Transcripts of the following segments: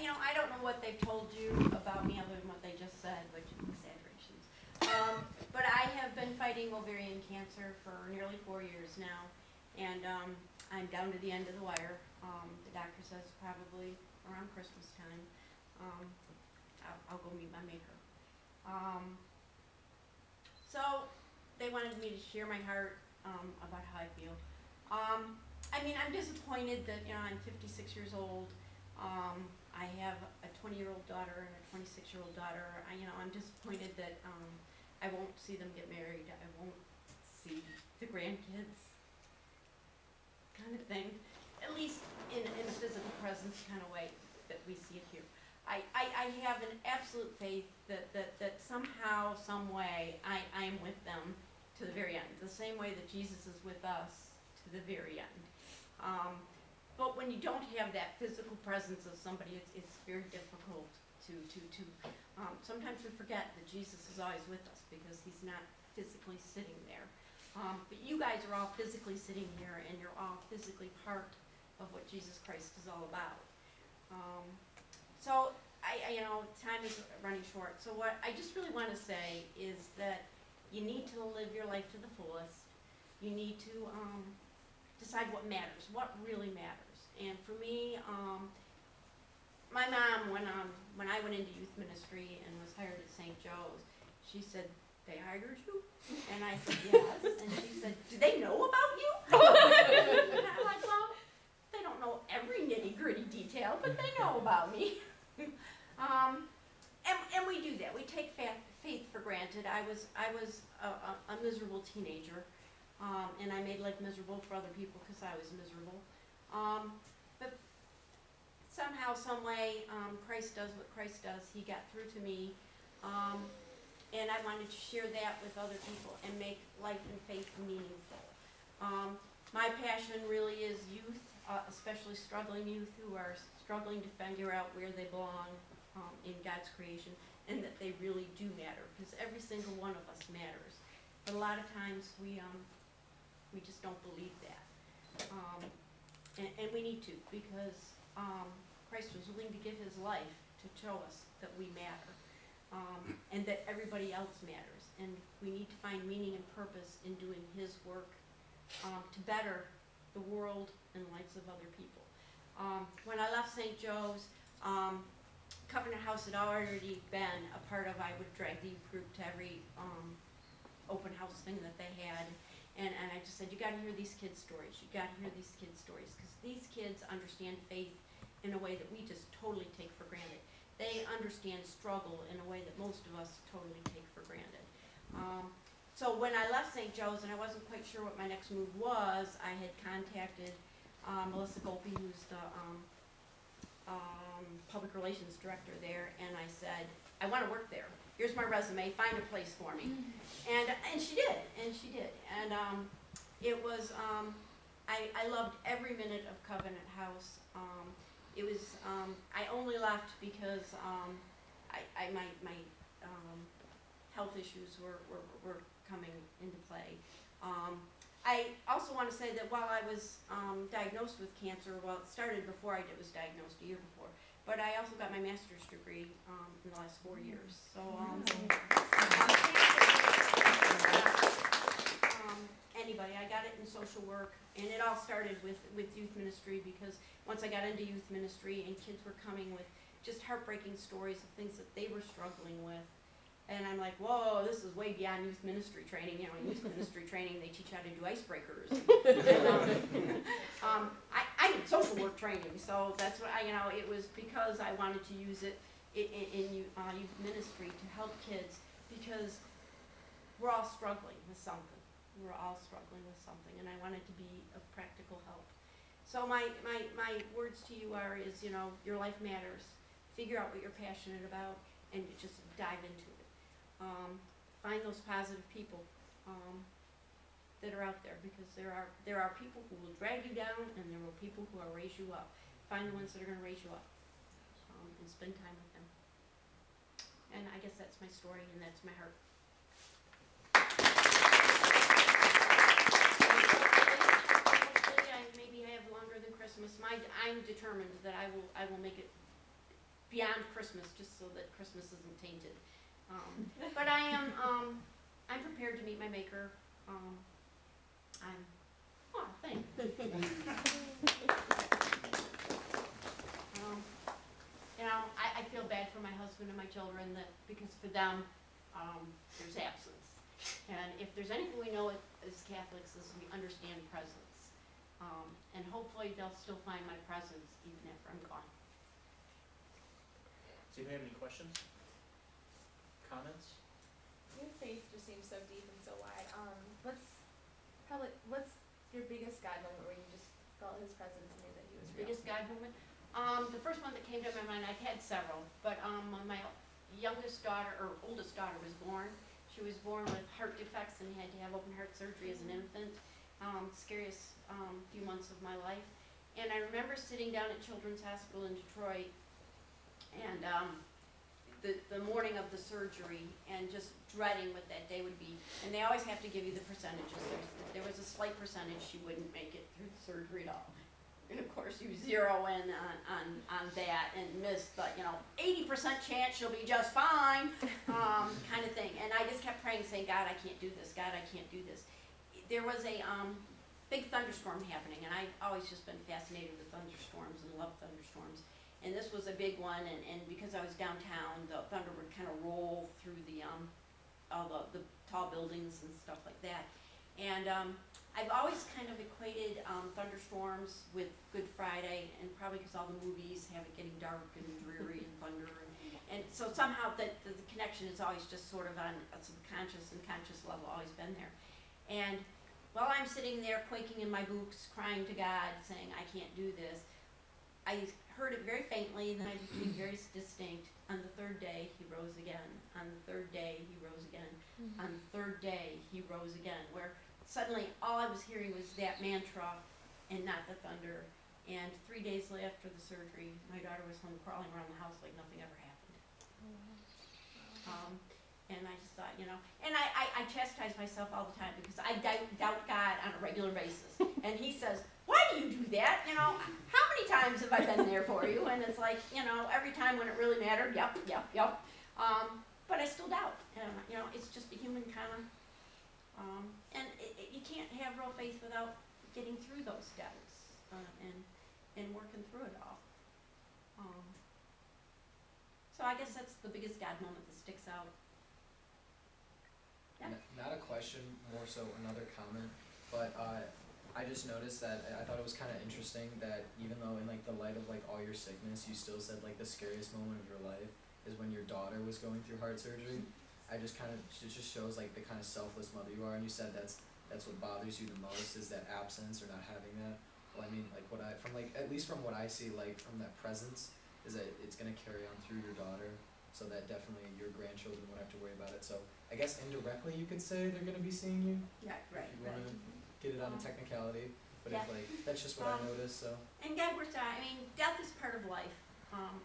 I don't know what they've told you about me other than what they just said, which is exaggerations. But I have been fighting ovarian cancer for nearly 4 years now, and I'm down to the end of the wire. The doctor says probably around Christmas time I'll go meet my maker. So they wanted me to share my heart about how I feel. I mean, I'm disappointed that, I'm 56 years old. I have a 20-year-old daughter and a 26-year-old daughter. I'm disappointed that I won't see them get married. I won't see the grandkids, kind of thing. At least in a physical presence kind of way that we see it here. I have an absolute faith that somehow, some way, I am with them to the very end. The same way that Jesus is with us to the very end. But when you don't have that physical presence of somebody, it's very difficult to sometimes we forget that Jesus is always with us because he's not physically sitting there. But you guys are all physically sitting here, and you're all physically part of what Jesus Christ is all about. So time is running short. So what I just really want to say is that you need to live your life to the fullest. You need to decide what matters, what really matters. And for me, my mom, when I went into youth ministry and was hired at St. Joe's, she said, "They hired you?" And I said, "Yes." And she said, "Do they know about you?" And I'm like, "Well, they don't know every nitty-gritty detail, but they know about me." And we do that. We take faith for granted. I was a miserable teenager, and I made life miserable for other people because I was miserable. But somehow, some way, Christ does what Christ does. He got through to me, and I wanted to share that with other people and make life and faith meaningful. My passion really is youth, especially struggling youth who are struggling to figure out where they belong in God's creation, and that they really do matter, because every single one of us matters. But a lot of times we just don't believe that. And we need to, because Christ was willing to give his life to show us that we matter, and that everybody else matters. And we need to find meaning and purpose in doing his work to better the world and the lives of other people. When I left St. Joe's, Covenant House had already been a part of, I would drag the youth group to every open house thing that they had. And I just said, you got to hear these kids' stories. You got to hear these kids' stories, because these kids understand faith in a way that we just totally take for granted. They understand struggle in a way that most of us totally take for granted. So when I left St. Joe's and I wasn't quite sure what my next move was, I had contacted Melissa Golpe, who's the public relations director there, and I said, I want to work there. Here's my resume, find a place for me. And she did, and it was, I loved every minute of Covenant House. It was, I only left because my health issues were coming into play. I also want to say that while I was diagnosed with cancer, well, it started before I was diagnosed, a year before, but I also got my master's degree in the last 4 years. So anybody, I got it in social work, and it all started with youth ministry, because once I got into youth ministry and kids were coming with just heartbreaking stories of things that they were struggling with. And I'm like, whoa, this is way beyond youth ministry training. In youth ministry training, they teach how to do icebreakers. I did social work training, so that's what it was because I wanted to use it in youth ministry to help kids, because we're all struggling with something. We're all struggling with something, and I wanted to be of practical help. So my words to you is, your life matters. Figure out what you're passionate about, and just dive into it. Find those positive people that are out there, because there are people who will drag you down, and there are people who will raise you up. Find the ones that are going to raise you up, and spend time with them. And I guess that's my story, and that's my heart. Hopefully, maybe I have longer than Christmas. I'm determined that I will make it beyond Christmas, just so that Christmas isn't tainted. But I am, I'm prepared to meet my Maker. Thanks. You know, I feel bad for my husband and my children because for them, there's absence. And if there's anything we know as Catholics is we understand presence. And hopefully they'll still find my presence even after I'm gone. Does anybody have any questions? Comments? Your faith just seems so deep and so wide. What's your biggest God moment where you just felt His presence and knew that He was real? Biggest God moment? The first one that came to my mind, I've had several, but when my youngest daughter, or oldest daughter was born, she was born with heart defects and had to have open heart surgery as an infant. Scariest few months of my life. And I remember sitting down at Children's Hospital in Detroit and the morning of the surgery and just dreading what that day would be. And they always have to give you the percentages. There was a slight percentage she wouldn't make it through the surgery at all. And of course you zero in on that and miss the, 80% chance she'll be just fine, kind of thing. And I just kept praying, saying, God, I can't do this. God, I can't do this. There was a big thunderstorm happening, and I've always just been fascinated with thunderstorms and love thunderstorms. And this was a big one, and because I was downtown, the thunder would kind of roll through all the tall buildings and stuff like that. And I've always kind of equated thunderstorms with Good Friday, and probably because all the movies have it getting dark and dreary and thunder. And so somehow the connection is always just sort of on a subconscious and conscious level, always been there. And while I'm sitting there quaking in my boots, crying to God, saying, I can't do this, I heard it very faintly, and then it became very distinct. On the third day, He rose again. On the third day, He rose again. On the third day, He rose again. Where suddenly all I was hearing was that mantra and not the thunder. And 3 days after the surgery, my daughter was home crawling around the house like nothing ever happened. And I just thought, and I chastise myself all the time because I doubt God on a regular basis. And He says, why do you do that? How many times have I been there for you? And it's like, every time when it really mattered, yep. But I still doubt. It's just a human kind of, and you can't have real faith without getting through those doubts and working through it all. So I guess that's the biggest God moment that sticks out. Yeah. Not a question, more so another comment, but I just noticed that I thought it was kind of interesting that even though in the light of all your sickness, you still said the scariest moment of your life is when your daughter was going through heart surgery. It just shows the kind of selfless mother you are, and you said that's what bothers you the most is that absence or not having that. Well, I mean, at least from what I see, from that presence, is that it's gonna carry on through your daughter, so that definitely your grandchildren won't have to worry about it. So I guess indirectly you could say they're gonna be seeing you. Yeah, right. If you wanna get it on a technicality, but yeah. if that's just what I noticed. So. And God works out. I mean, death is part of life.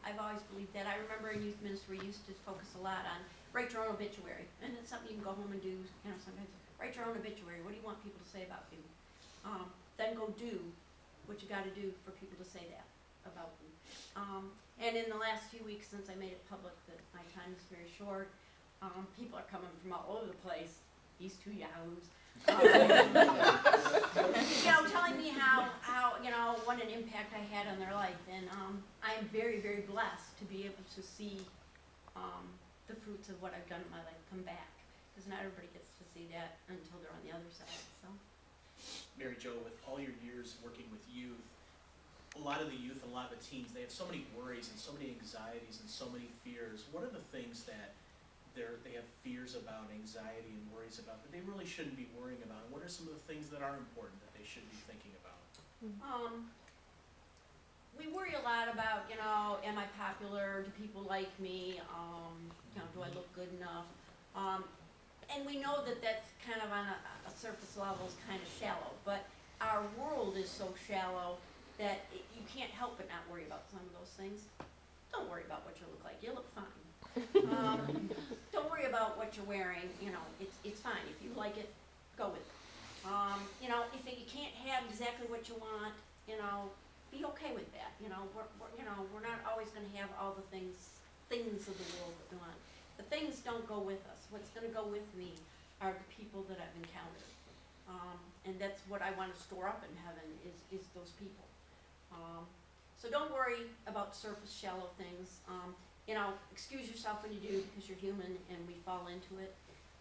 I've always believed that. I remember in youth ministry we used to focus a lot on write your own obituary, and it's something you can go home and do. Sometimes write your own obituary. What do you want people to say about you? Then go do what you got to do for people to say that about you. And in the last few weeks since I made it public that my time is very short, people are coming from all over the place. These two yahoos. Telling me how what an impact I had on their life, and I'm very, very blessed to be able to see the fruits of what I've done in my life come back, because not everybody gets to see that until they're on the other side. So, Mary Jo, with all your years working with youth, a lot of the youth and a lot of the teens, they have so many worries and so many anxieties and so many fears. What are the things that they have fears about, anxiety and worries about, that they really shouldn't be worrying about? And what are some of the things that are important that they should be thinking about? We worry a lot about, am I popular? Do people like me? Do I look good enough? And we know that that's kind of on a surface level is kind of shallow, but our world is so shallow that you can't help but not worry about some of those things. Don't worry about what you look like. You look fine. Don't worry about what you're wearing. It's fine. If you like it, go with it. If you can't have exactly what you want, be okay with that, you know, we're not always gonna have all the things of the world that we want. The things don't go with us. What's gonna go with me are the people that I've encountered. And that's what I wanna store up in heaven, is those people. So don't worry about surface, shallow things. You know, excuse yourself when you do, because you're human and we fall into it.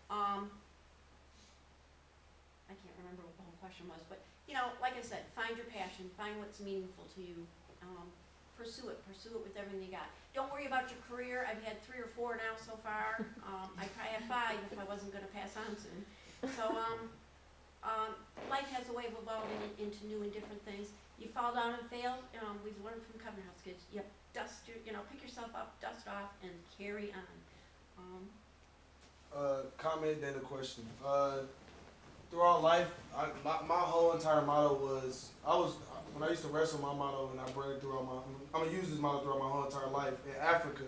I can't remember what the whole question was, but, you know, like I said, find your passion, find what's meaningful to you. Pursue it with everything you got. Don't worry about your career. I've had 3 or 4 now so far. I'd probably have 5 if I wasn't gonna pass on soon. So, life has a way of evolving into new and different things. You fall down and fail, we've learned from Covenant House kids, you pick yourself up, dust off, and carry on. Comment, then a question. Throughout life, my whole entire motto was, when I used to wrestle, my motto, and I bring it throughout I'm gonna use this motto throughout my whole entire life. In Africa,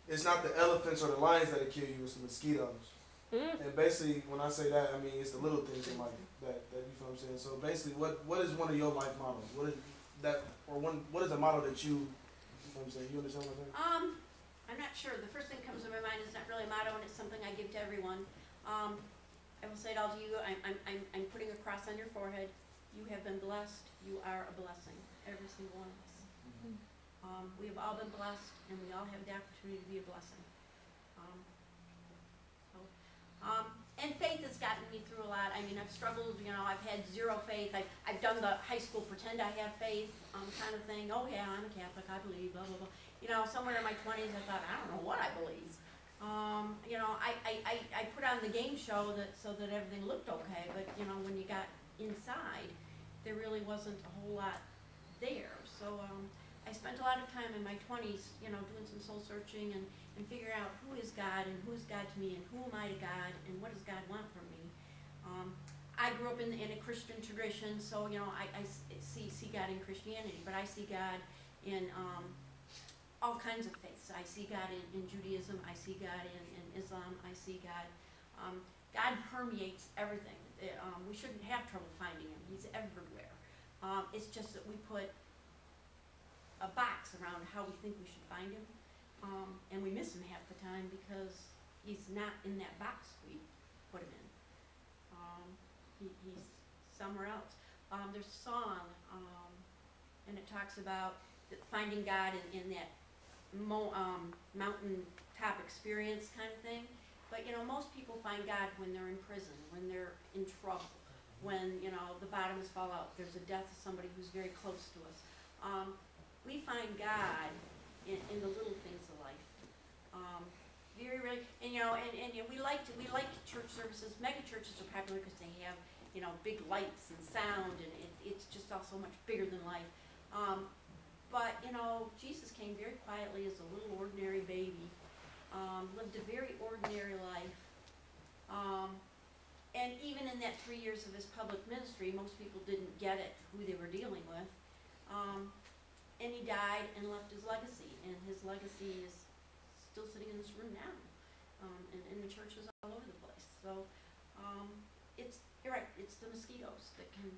it's not the elephants or the lions that kill you, it's the mosquitoes. And basically, when I say that, I mean it's the little things in life that you feel what I'm saying. So basically, what is one of your life mottos? What is a motto that you know what I'm saying? You understand what I'm saying? I'm not sure. The first thing that comes to my mind is not really a motto, and it's something I give to everyone. I will say it all to you. I'm putting a cross on your forehead. You have been blessed. You are a blessing. Every single one of us. We have all been blessed, and we all have the opportunity to be a blessing. And faith has gotten me through a lot. I mean, I've struggled, I've had 0 faith. I've done the high school pretend I have faith kind of thing. Oh yeah, I'm a Catholic, I believe, blah, blah, blah. Somewhere in my 20s I thought, I don't know what I believe. I put on the game show so that everything looked okay, but when you got inside, there really wasn't a whole lot there. So I spent a lot of time in my 20s, doing some soul searching and figuring out who is God and who is God to me and who am I to God and what does God want from me. I grew up in a Christian tradition, so I see God in Christianity, but I see God in all kinds of faiths. I see God in Judaism, I see God in Islam, I see God. God permeates everything. We shouldn't have trouble finding him. He's everywhere. It's just that we put a box around how we think we should find him, and we miss him half the time because he's not in that box we put him in. He's somewhere else. There's a song, and it talks about finding God in that mountain top experience kind of thing. But most people find God when they're in prison, when they're in trouble, when the bottoms fall out, there's a death of somebody who's very close to us. We find God in the little things of life. Very rarely, and we like church services. Mega churches are popular because they have big lights and sound, and it's just all so much bigger than life. But Jesus came very quietly as a little ordinary baby, lived a very ordinary life, and even in that 3 years of his public ministry, most people didn't get it, who they were dealing with. And he died and left his legacy, and his legacy is still sitting in this room now, and in the churches all over the place. So you're right, it's the mosquitoes that can,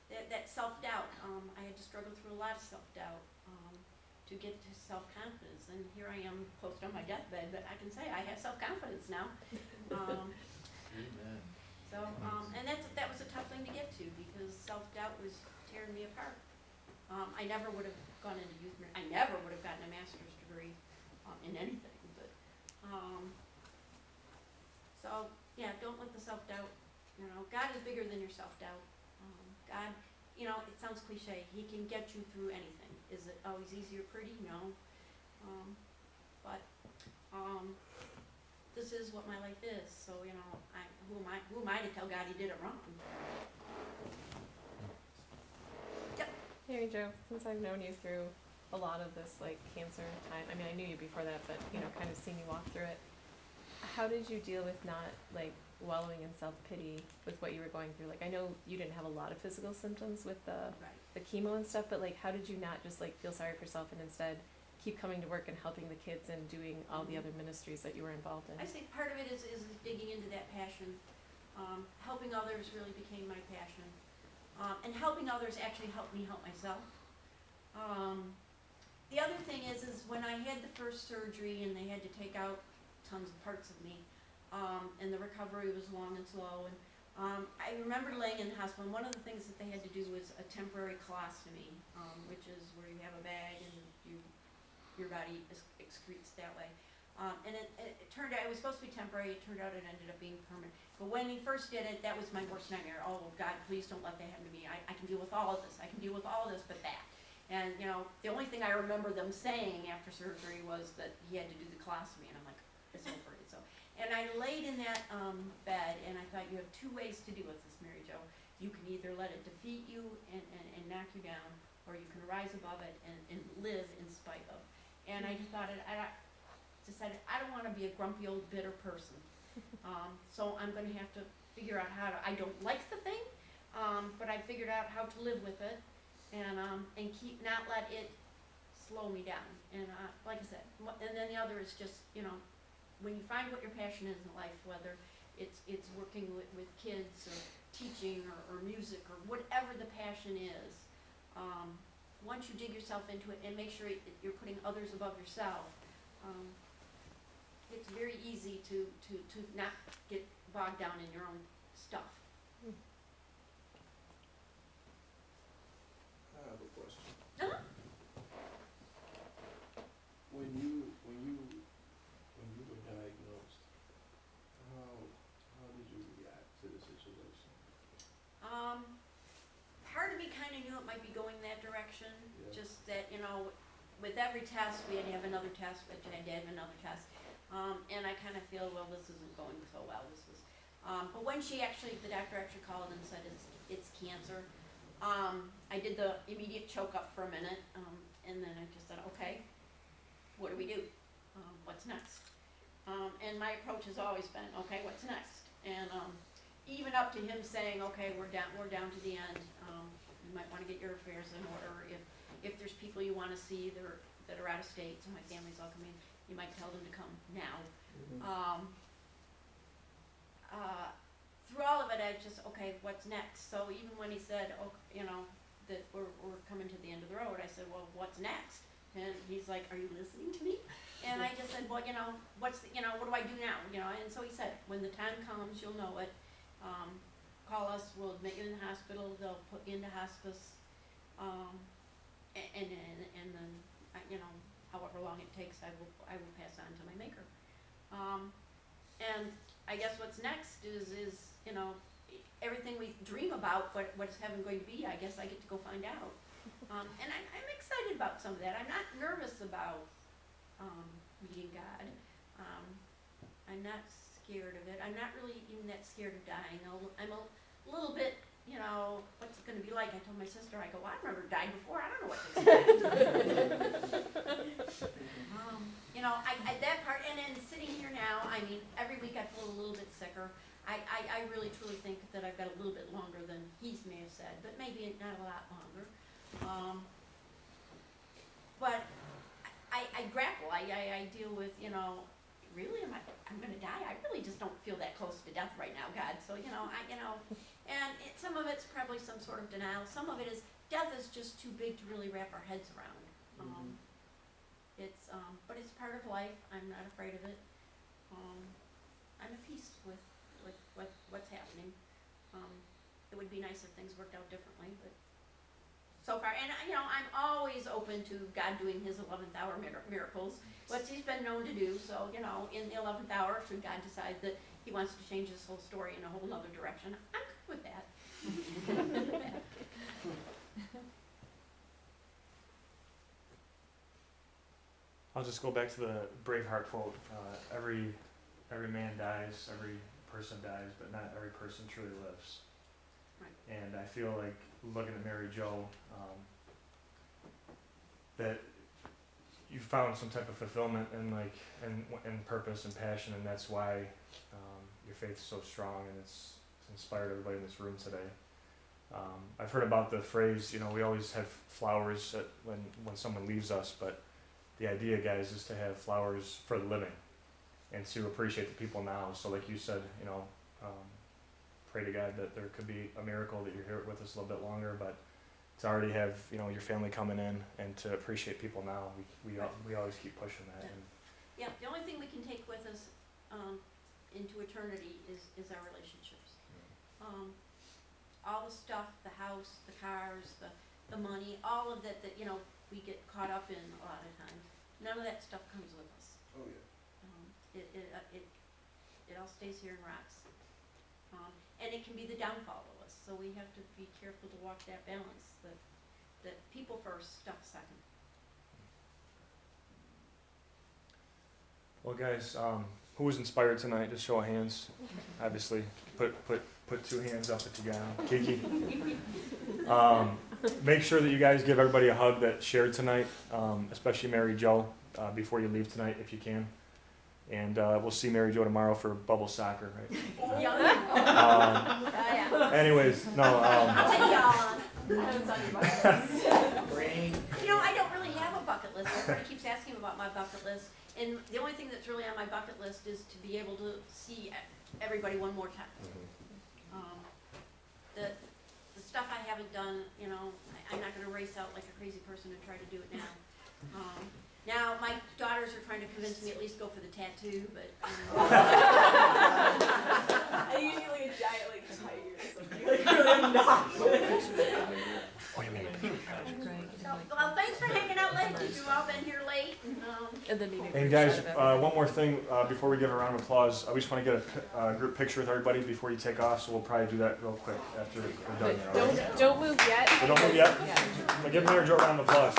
that self-doubt. I had to struggle through a lot of self-doubt to get to self-confidence, and here I am close on my deathbed, but I can say I have self-confidence now. Amen. So, and that was a tough thing to get to, because self-doubt was tearing me apart. I never would have gone into youth. I never would have gotten a master's degree in anything. But so yeah, don't let the self-doubt. God is bigger than your self-doubt. God, it sounds cliche. He can get you through anything. Is it always easy or pretty? No. But this is what my life is. So who am I to tell God he did it wrong? Mary Jo, since I've known you through a lot of this cancer time, I mean I knew you before that, but kind of seen you walk through it. How did you deal with not wallowing in self-pity with what you were going through? I know you didn't have a lot of physical symptoms with the chemo and stuff, but how did you not just feel sorry for yourself and instead keep coming to work and helping the kids and doing all the other ministries that you were involved in? I think part of it is digging into that passion. Helping others really became my passion. And helping others actually helped me help myself. The other thing is when I had the first surgery and they had to take out tons of parts of me, and the recovery was long and slow, and I remember laying in the hospital, and one of the things that they had to do was a temporary colostomy, which is where you have a bag and your body excretes that way. And it turned out, it was supposed to be temporary, it turned out it ended up being permanent. But when he first did it, that was my worst nightmare. Oh God, please don't let that happen to me. I can deal with all of this, I can deal with all of this but that. And you know, the only thing I remember them saying after surgery was that he had to do the colostomy, and I'm like, it's over. So, and I laid in that bed, and I thought, you have two ways to deal with this, Mary Jo. You can either let it defeat you and knock you down, or you can rise above it and live in spite of. And I just thought, I decided I don't want to be a grumpy old bitter person. So I'm going to have to figure out how to. I don't like the thing, but I figured out how to live with it. And not let it slow me down. And like I said, and then the other is just, you know, when you find what your passion is in life, whether it's working with kids or teaching or music or whatever the passion is, once you dig yourself into it and make sure you're putting others above yourself, it's very easy to not get bogged down in your own stuff. I have a question. Uh-huh. When you were diagnosed, how did you react to the situation? Part of me kind of knew it might be going that direction. Yeah. Just that, you know, with every test, we had to have another test, which I did have another test. And I kind of feel, well, this isn't going so well. This was, but when the doctor actually called and said it's cancer, I did the immediate choke up for a minute, and then I just said, okay, what do we do? What's next? And my approach has always been, okay, what's next? And even up to him saying, okay, we're down to the end. You might want to get your affairs in order. If there's people you want to see that are out of state, so my family's all coming, you might tell them to come now. Through all of it, I just, okay, what's next? So even when he said, oh, you know, that we're coming to the end of the road, I said, well, what's next? And he's like, are you listening to me? And I just said, well, you know, what do I do now? You know, and so he said, when the time comes, you'll know it. Call us, we'll admit you in the hospital, they'll put you into hospice, and then, you know, however long it takes, I will pass on to my maker. And I guess what's next is you know, everything we dream about, what is heaven going to be, I guess I get to go find out. And I'm excited about some of that. I'm not nervous about meeting God. I'm not scared of it. I'm not really even that scared of dying. I'm a little bit, you know, what's it going to be like? I told my sister, I go, well, I've never died before. I don't know what to expect. You know, that part, and then sitting here now, I mean, every week I feel a little bit sicker. I really truly think that I've got a little bit longer than he may have said, but maybe not a lot longer. But I grapple. I deal with, you know, really, I'm going to die? I really just don't feel that close to death right now, God. So, you know, and some of it's probably some sort of denial. Some of it is death is just too big to really wrap our heads around. But it's part of life. I'm not afraid of it. I'm at peace with what's happening. It would be nice if things worked out differently, but so far, and you know, I'm always open to God doing His 11th hour miracles, what He's been known to do. So, you know, in the 11th hour, should God decide that He wants to change His whole story in a whole other direction, I'm good with that. I'll just go back to the Braveheart quote. Every man dies, every person dies, but not every person truly lives. Right. And I feel like looking at Mary Jo, that you found some type of fulfillment and and purpose and passion, and that's why your faith is so strong, and it's inspired everybody in this room today. I've heard about the phrase, you know, we always have flowers when someone leaves us, but the idea, guys, is to have flowers for the living and to appreciate the people now. So like you said, you know, pray to God that there could be a miracle that you're here with us a little bit longer, but to already have, you know, your family coming in and to appreciate people now. We always keep pushing that. And Yeah, the only thing we can take with us into eternity is our relationships. All the stuff, the house, the cars, the money, all of that you know, we get caught up in a lot of times. None of that stuff comes with us. Oh yeah. It all stays here and rots. And it can be the downfall of us, so we have to be careful to walk that balance, that people first, stuff second. well, guys, who was inspired tonight? Just show of hands. Obviously, put 2 hands up if you got 'em. Kiki. Make sure that you guys give everybody a hug that shared tonight, especially Mary Jo, before you leave tonight if you can. And we'll see Mary Jo tomorrow for bubble soccer, right? Anyways, no. I'll take y'all on. It's on your bucket list. You know, I don't really have a bucket list. Everybody keeps asking about my bucket list. And the only thing that's really on my bucket list is to be able to see everybody one more time. The stuff I haven't done, you know, I'm not going to race out like a crazy person and try to do it now. Now, my daughters are trying to convince me at least go for the tattoo, but... I usually like a giant like tiger or something. Like really obnoxious. Well, thanks for hanging out late. You've all been here late. And guys, one more thing before we give a round of applause. We just want to get a group picture with everybody before you take off, so we'll probably do that real quick after we're done there. Don't move yet. So don't move yet? Yeah. Give Mary Jo a round of applause.